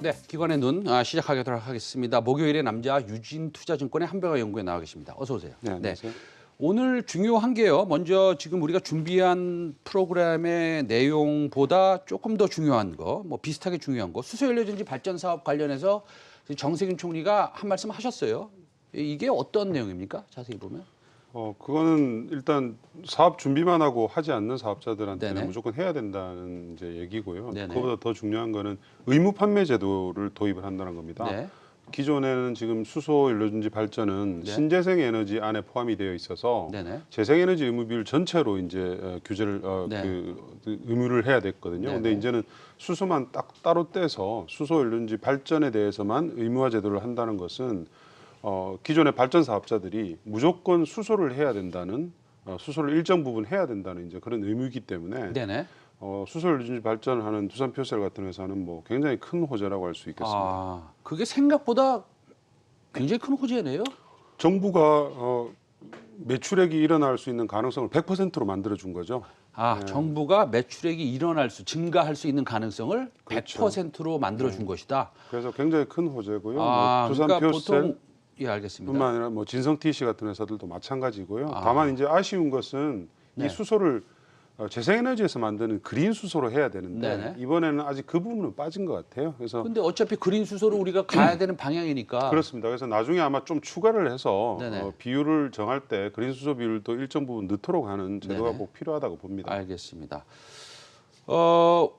네, 기관의 눈 시작하도록 하겠습니다. 목요일에 남자 유진투자증권의 한병화 연구에 나와 계십니다. 어서 오세요. 네, 안녕하세요. 오늘 중요한 게요. 먼저 지금 우리가 준비한 프로그램의 내용보다 조금 더 중요한 거, 뭐 비슷하게 중요한 거, 수소연료전지 발전 사업 관련해서 정세균 총리가 한 말씀 하셨어요. 이게 어떤 내용입니까? 자세히 보면. 그거는 일단 사업 준비만 하고 하지 않는 사업자들한테는 네네. 무조건 해야 된다는 이제 얘기고요. 네네. 그거보다 더 중요한 거는 의무 판매 제도를 도입을 한다는 겁니다. 네. 기존에는 지금 수소 연료전지 발전은 네. 신재생 에너지 안에 포함이 되어 있어서 네네. 재생에너지 의무 비율 전체로 이제 규제를 네. 그 의무를 해야 됐거든요. 근데 네네. 이제는 수소만 딱 따로 떼서 수소 연료전지 발전에 대해서만 의무화 제도를 한다는 것은 기존의 발전 사업자들이 무조건 수소를 해야 된다는 수소를 일정 부분 해야 된다는 이제 그런 의무이기 때문에 네네. 수소 연료전지 발전하는 두산 퓨어셀 같은 회사는 뭐 굉장히 큰 호재라고 할 수 있겠습니다. 아, 그게 생각보다 굉장히 큰 호재네요. 정부가 매출액이 일어날 수 있는 가능성을 100%로 만들어 준 거죠. 아, 정부가 매출액이 증가할 수 있는 가능성을 그렇죠. 100%로 만들어 준 것이다. 그래서 굉장히 큰 호재고요. 아, 뭐 두산 그러니까 퓨어셀 보통 예, 알겠습니다. 뿐만 아니라 뭐 진성 TC 같은 회사들도 마찬가지고요. 아. 다만 이제 아쉬운 것은 네. 이 수소를 재생에너지에서 만드는 그린 수소로 해야 되는데 네네. 이번에는 아직 그 부분은 빠진 것 같아요. 그래서 근데 어차피 그린 수소로 우리가 가야 되는 방향이니까. 그렇습니다. 그래서 나중에 아마 좀 추가를 해서 네네. 비율을 정할 때 그린 수소 비율도 일정 부분 넣도록 하는 제도가 네네. 꼭 필요하다고 봅니다. 알겠습니다.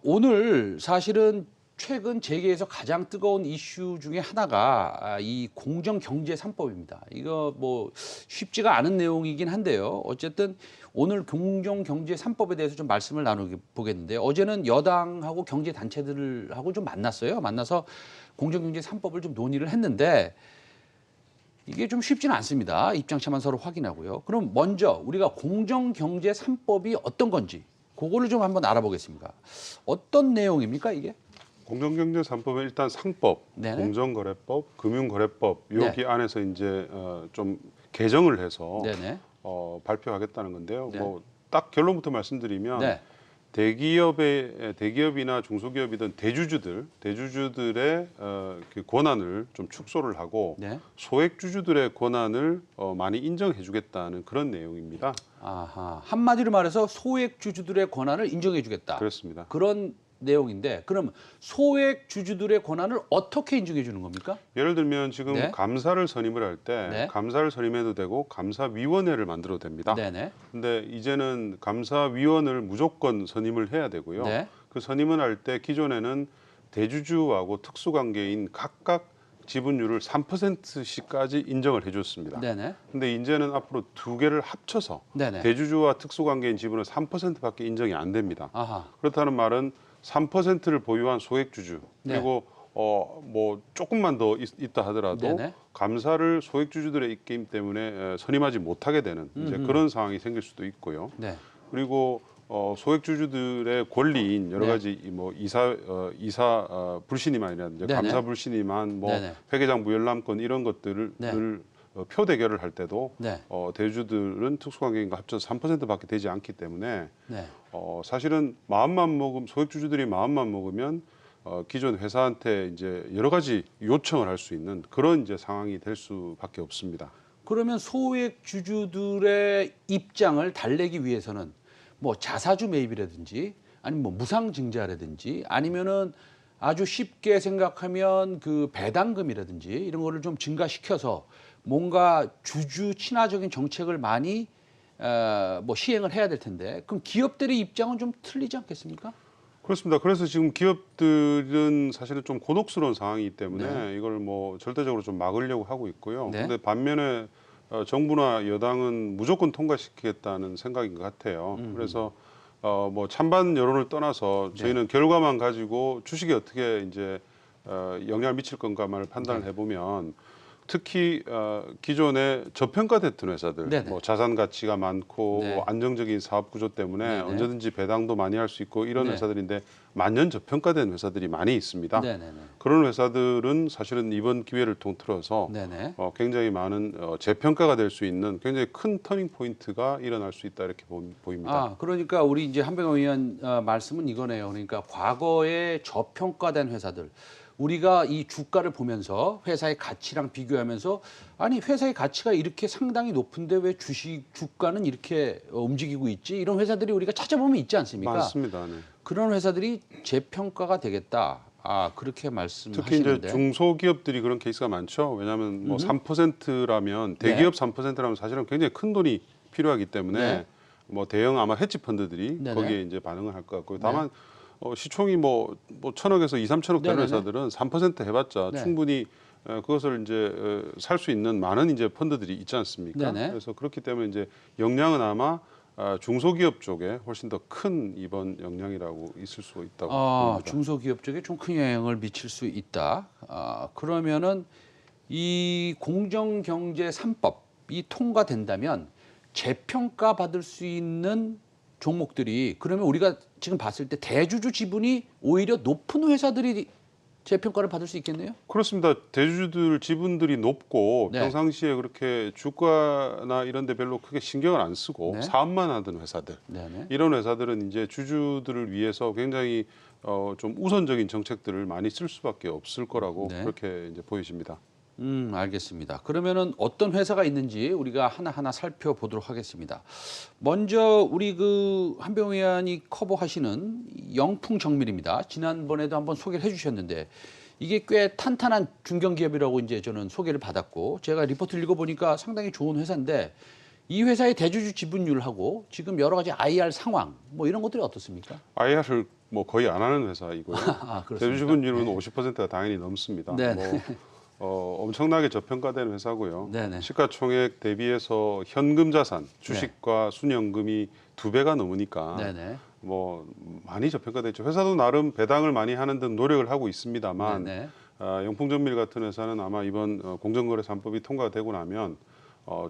오늘 사실은 최근 재계에서 가장 뜨거운 이슈 중에 하나가 이 공정경제 3법입니다. 이거 뭐 쉽지가 않은 내용이긴 한데요. 어쨌든 오늘 공정경제 3법에 대해서 좀 말씀을 나눠보겠는데 어제는 여당하고 경제단체들하고 좀 만났어요. 만나서 공정경제 3법을 좀 논의를 했는데 이게 좀 쉽지는 않습니다. 입장차만 서로 확인하고요. 그럼 먼저 우리가 공정경제 3법이 어떤 건지 그거를 좀 한번 알아보겠습니다. 어떤 내용입니까 이게? 공정경제 3법은 일단 상법, 네네. 공정거래법, 금융거래법 여기 네. 안에서 이제 좀 개정을 해서 네네. 발표하겠다는 건데요. 네. 뭐 딱 결론부터 말씀드리면 네. 대기업이나 중소기업이든 대주주들의 그 권한을 좀 축소를 하고 네. 소액주주들의 권한을 많이 인정해주겠다는 그런 내용입니다. 아하. 한마디로 말해서 소액 주주들의 권한을 인정해 주겠다. 그렇습니다. 그런 내용인데 그럼 소액 주주들의 권한을 어떻게 인정해 주는 겁니까? 예를 들면 지금 네. 감사를 선임을 할 때 네. 감사를 선임해도 되고 감사위원회를 만들어도 됩니다. 네네. 근데 이제는 감사위원을 무조건 선임을 해야 되고요. 네. 그 선임을 할 때 기존에는 대주주하고 특수관계인 각각 지분율을 3%씩까지 인정을 해줬습니다. 네네. 근데 이제는 앞으로 두 개를 합쳐서 네네. 대주주와 특수관계인 지분은 3%밖에 인정이 안 됩니다. 아하. 그렇다는 말은 3%를 보유한 소액주주 네. 그리고 뭐 조금만 더 있다 하더라도 네네. 감사를 소액주주들의 입김 때문에 선임하지 못하게 되는 이제 그런 상황이 생길 수도 있고요. 네. 그리고 소액주주들의 권리인 여러 네. 가지 뭐 이사 불신임안이라든지 네네. 감사 불신임안, 뭐 네네. 회계장 무열람권 이런 것들을 네. 표 대결을 할 때도 네. 대주주들은 특수관계인과 합쳐서 3%밖에 되지 않기 때문에 네. 사실은 소액주주들이 마음만 먹으면 기존 회사한테 이제 여러 가지 요청을 할 수 있는 그런 이제 상황이 될 수밖에 없습니다. 그러면 소액 주주들의 입장을 달래기 위해서는 뭐 자사주 매입이라든지 아니면 뭐 무상증자라든지 아니면은 아주 쉽게 생각하면 그 배당금이라든지 이런 거를 좀 증가시켜서 뭔가 주주 친화적인 정책을 많이 뭐 시행을 해야 될 텐데 그럼 기업들의 입장은 좀 틀리지 않겠습니까? 그렇습니다. 그래서 지금 기업들은 사실은 좀 곤혹스러운 상황이기 때문에 네. 이걸 뭐 절대적으로 좀 막으려고 하고 있고요. 네. 그런데 반면에 정부나 여당은 무조건 통과시키겠다는 생각인 것 같아요. 그래서 뭐 찬반 여론을 떠나서 저희는 결과만 가지고 주식에 어떻게 이제 영향을 미칠 건가만을 판단을 해보면 특히 기존에 저평가됐던 회사들, 네네. 뭐 자산 가치가 많고 네. 뭐 안정적인 사업 구조 때문에 네네. 언제든지 배당도 많이 할 수 있고 이런 네. 회사들인데 만년 저평가된 회사들이 많이 있습니다. 네네네. 그런 회사들은 사실은 이번 기회를 통틀어서 네네. 굉장히 많은 재평가가 될 수 있는 굉장히 큰 터닝 포인트가 일어날 수 있다 이렇게 보입니다. 아, 그러니까 우리 이제 한병호 의원 말씀은 이거네요. 그러니까 과거에 저평가된 회사들, 우리가 이 주가를 보면서 회사의 가치랑 비교하면서 아니 회사의 가치가 이렇게 상당히 높은데 왜 주식 주가는 이렇게 움직이고 있지? 이런 회사들이 우리가 찾아보면 있지 않습니까? 맞습니다. 네. 그런 회사들이 재평가가 되겠다. 아, 그렇게 특히 말씀하시는데. 이제 중소기업들이 그런 케이스가 많죠. 왜냐하면 뭐 3%라면 네. 대기업 3%라면 사실은 굉장히 큰 돈이 필요하기 때문에 네. 뭐 대형 아마 헤지 펀드들이 네네. 거기에 이제 반응을 할 것 같고요. 다만 시총이 뭐 1,000억에서 2, 3천억 되는 네네네. 회사들은 3% 해봤자 네. 충분히 그것을 이제 살 수 있는 많은 이제 펀드들이 있지 않습니까? 네네. 그래서 그렇기 때문에 이제 영향은 아마 중소기업 쪽에 훨씬 더 큰 이번 영향이라고 있을 수 있다고 봅니다. 중소기업 쪽에 좀 큰 영향을 미칠 수 있다. 그러면은 이 공정경제 3법이 통과된다면 재평가 받을 수 있는 종목들이 그러면 우리가 지금 봤을 때 대주주 지분이 오히려 높은 회사들이 재평가를 받을 수 있겠네요. 그렇습니다. 대주주들 지분들이 높고 네. 평상시에 그렇게 주가나 이런 데 별로 크게 신경을 안 쓰고 네. 사업만 하던 회사들. 네네. 이런 회사들은 이제 주주들을 위해서 굉장히 좀 우선적인 정책들을 많이 쓸 수밖에 없을 거라고 네. 그렇게 이제 보여집니다. 알겠습니다. 그러면은 어떤 회사가 있는지 우리가 하나하나 살펴보도록 하겠습니다. 먼저 우리 그 한병호 의원이 커버하시는 영풍정밀입니다. 지난번에도 한번 소개를 해주셨는데 이게 꽤 탄탄한 중견기업이라고 이제 저는 소개를 받았고 제가 리포트를 읽어보니까 상당히 좋은 회사인데 이 회사의 대주주 지분율하고 지금 여러 가지 IR 상황 뭐 이런 것들이 어떻습니까? IR을 뭐 거의 안 하는 회사이고요. 아, 그렇습니까? 대주주분율은 50%가 당연히 넘습니다. 네. 뭐 엄청나게 저평가된 회사고요. 네네. 시가총액 대비해서 현금 자산, 주식과 순연금이 2배가 넘으니까 네네. 뭐 많이 저평가됐죠. 회사도 나름 배당을 많이 하는 등 노력을 하고 있습니다만 네네. 영풍전밀 같은 회사는 아마 이번 공정거래 3법이 통과되고 나면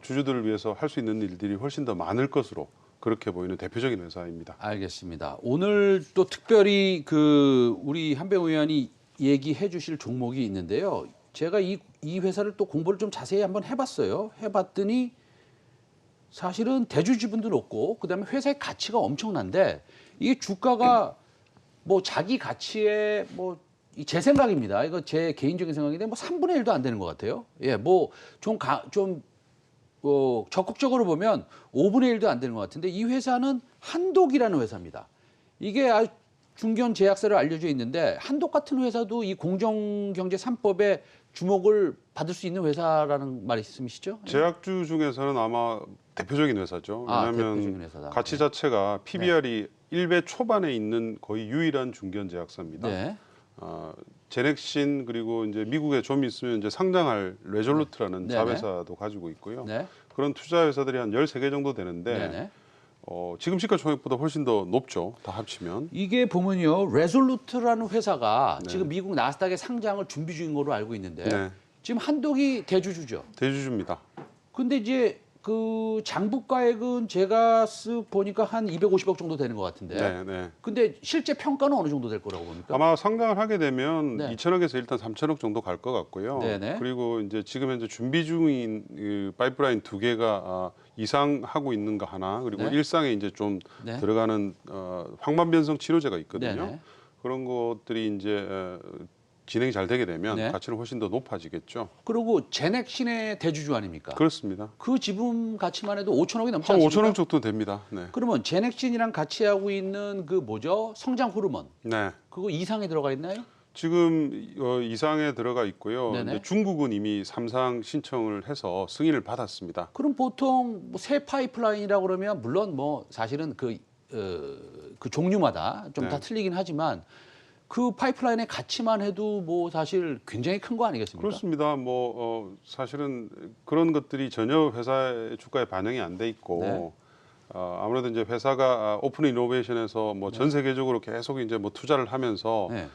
주주들을 위해서 할 수 있는 일들이 훨씬 더 많을 것으로 그렇게 보이는 대표적인 회사입니다. 알겠습니다. 오늘 또 특별히 그 우리 한병호 의원이 얘기해 주실 종목이 있는데요. 제가 이 회사를 또 공부를 좀 자세히 한번 해봤어요. 해봤더니 사실은 대주 지분도 높고 그다음에 회사의 가치가 엄청난데 이게 주가가 뭐 자기 가치에 뭐 제 생각입니다. 이거 제 개인적인 생각인데 뭐 3분의 1도 안 되는 것 같아요. 예, 뭐 좀 적극적으로 보면 5분의 1도 안 되는 것 같은데 이 회사는 한독이라는 회사입니다. 이게 아주 중견 제약사로 알려져 있는데 한독 같은 회사도 이 공정경제 3법에 주목을 받을 수 있는 회사라는 말씀이시죠? 제약주 중에서는 아마 대표적인 회사죠. 왜냐하면 대표적인 회사다. 가치 네. 자체가 PBR이 1배 초반에 있는 거의 유일한 중견 제약사입니다. 네. 제넥신 그리고 이제 미국에 좀 있으면 이제 상장할 레졸루트라는 네. 자회사도 가지고 있고요. 네. 그런 투자 회사들이 한 13개 정도 되는데 네네. 지금 시가총액보다 훨씬 더 높죠. 다 합치면. 이게 보면요, 레솔루트라는 회사가 네. 지금 미국 나스닥에 상장을 준비 중인 걸로 알고 있는데 네. 지금 한독이 대주주죠. 대주주입니다. 근데 이제 그 장부가액은 제가 쓱 보니까 한 250억 정도 되는 것 같은데. 네, 네. 근데 실제 평가는 어느 정도 될 거라고 봅니까? 아마 상장을 하게 되면 네. 2천억에서 일단 3천억 정도 갈 것 같고요. 네네. 그리고 이제 지금 현재 준비 중인 그 파이프라인 2개가 이상 하고 있는 거 하나 그리고 네. 일상에 이제 좀 네. 들어가는 황반변성 치료제가 있거든요. 네네. 그런 것들이 이제 진행이 잘 되게 되면 네. 가치는 훨씬 더 높아지겠죠. 그리고 제넥신의 대주주 아닙니까? 그렇습니다. 그 지분 가치만 해도 5천억이 넘지 한 않습니까? 5천억 정도 됩니다. 네. 그러면 제넥신이랑 같이 하고 있는 그 뭐죠? 성장 호르몬. 네. 그거 이상에 들어가 있나요? 지금 이상에 들어가 있고요. 네네. 이제 중국은 이미 3상 신청을 해서 승인을 받았습니다. 그럼 보통 뭐 새 파이프라인이라고 그러면 물론 뭐 사실은 그 종류마다 좀 다 네. 틀리긴 하지만 그 파이프라인의 가치만 해도 뭐 사실 굉장히 큰 거 아니겠습니까? 그렇습니다. 뭐 사실은 그런 것들이 전혀 회사의 주가에 반영이 안 돼 있고 네. 아무래도 이제 회사가 오픈 이노베이션에서 뭐 전 세계적으로 계속 이제 뭐 투자를 하면서 네.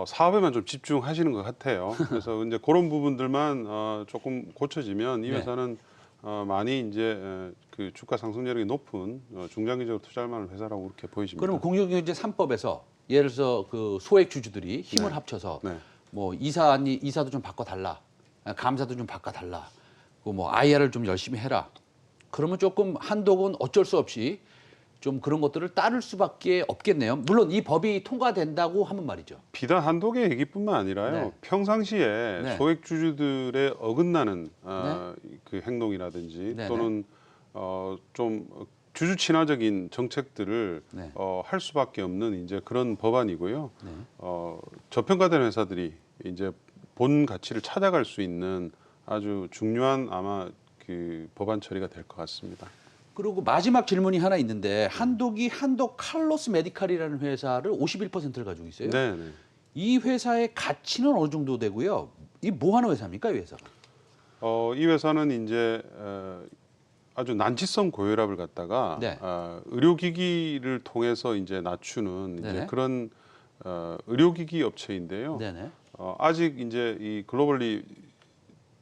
사업에만 좀 집중하시는 것 같아요. 그래서 이제 그런 부분들만 조금 고쳐지면 이 네. 회사는 많이 이제 그 주가 상승 여력이 높은 중장기적으로 투자할 만한 회사라고 그렇게 보여집니다. 그러면 공정경제 3법에서 예를 들어서 그 소액 주주들이 힘을 네. 합쳐서 네. 뭐 이사도 좀 바꿔달라, 감사도 좀 바꿔달라, 그뭐 IR을 좀 열심히 해라. 그러면 조금 한독은 어쩔 수 없이 좀 그런 것들을 따를 수밖에 없겠네요. 물론 이 법이 통과된다고 하면 말이죠. 비단 한독의 얘기뿐만 아니라요. 네. 평상시에 네. 소액 주주들의 어긋나는 그 행동이라든지 네, 또는 좀 주주 친화적인 정책들을 네. 할 수밖에 없는 이제 그런 법안이고요. 네. 저평가된 회사들이 이제 본 가치를 찾아갈 수 있는 아주 중요한 아마 그 법안 처리가 될 것 같습니다. 그리고 마지막 질문이 하나 있는데 한독이 한독 칼로스 메디칼이라는 회사를 51%를 가지고 있어요. 네, 네. 이 회사의 가치는 어느 정도 되고요? 이 뭐 하는 회사입니까, 이 회사가? 이 회사는 이제 아주 난치성 고혈압을 갖다가 네. 의료기기를 통해서 이제 낮추는 이제 네네. 그런 의료기기 업체인데요. 네네. 아직 이제 이 글로벌리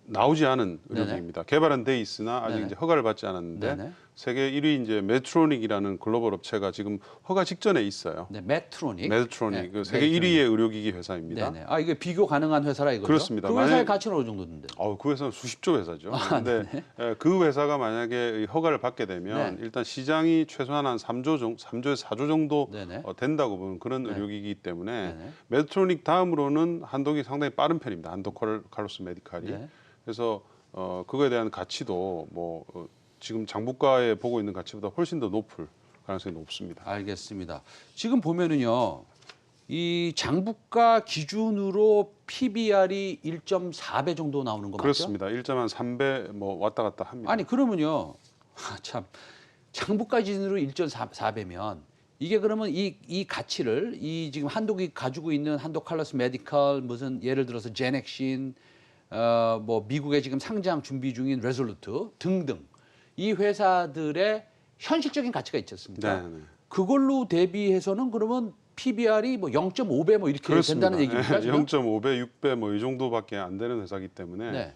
나오지 않은 의료기기입니다. 개발은 돼 있으나 아직 네네. 이제 허가를 받지 않았는데 네네. 세계 1위 이제 메트로닉이라는 글로벌 업체가 지금 허가 직전에 있어요. 네, 메트로닉. 메트로닉 네, 그 세계 메트로닉. 1위의 의료기기 회사입니다. 네네. 아 이게 비교 가능한 회사라 이거죠? 그렇습니다. 그 회사의 만약- 가치는 어느 정도 되는데? 그 회사는 수십조 회사죠. 아, 그런데 그 회사가 만약에 이 허가를 받게 되면 네. 일단 시장이 최소한 한 3조에서 4조 정도 네네. 된다고 보는 그런 네. 의료기기이기 때문에 네네. 메트로닉 다음으로는 한독이 상당히 빠른 편입니다. 한독 칼로스 메디칼이. 네. 그래서 그거에 대한 가치도 뭐 지금 장부가에 보고 있는 가치보다 훨씬 더 높을 가능성이 높습니다. 알겠습니다. 지금 보면은요, 이 장부가 기준으로 PBR이 1.4배 정도 나오는 거 맞죠? 그렇습니다. 1.3배 뭐 왔다 갔다 합니다. 아니 그러면요, 참 장부가 기준으로 1.4배면 이게 그러면 이 가치를 이 지금 한독이 가지고 있는 한독 칼로스 메디컬 무슨 예를 들어서 제넥신 뭐 미국에 지금 상장 준비 중인 레졸루트 등등 이 회사들의 현실적인 가치가 있지 않습니까? 네, 네. 그걸로 대비해서는 그러면 PBR이 뭐 0.5배 뭐 이렇게 그렇습니다. 된다는 얘기입니까? 지금? 0.5배, 6배 뭐 이 정도밖에 안 되는 회사이기 때문에 네.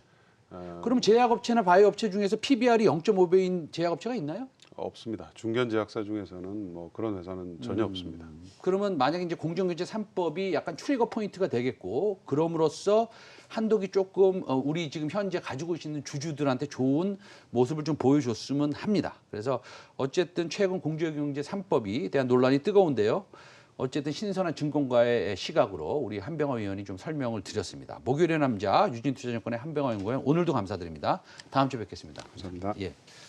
어, 그럼 제약업체나 바이오업체 중에서 PBR이 0.5배인 제약업체가 있나요? 없습니다. 중견 제약사 중에서는 뭐 그런 회사는 전혀 없습니다. 그러면 만약에 이제 공정경제 3법이 약간 트리거 포인트가 되겠고 그럼으로써 한독이 조금 우리 지금 현재 가지고 있는 주주들한테 좋은 모습을 좀 보여줬으면 합니다. 그래서 어쨌든 최근 공정경제 3법이 대한 논란이 뜨거운데요. 어쨌든 신선한 증권가의 시각으로 우리 한병화 의원이 좀 설명을 드렸습니다. 목요일의 남자 유진투자증권의 한병화 연구원 오늘도 감사드립니다. 다음 주에 뵙겠습니다. 감사합니다. 예.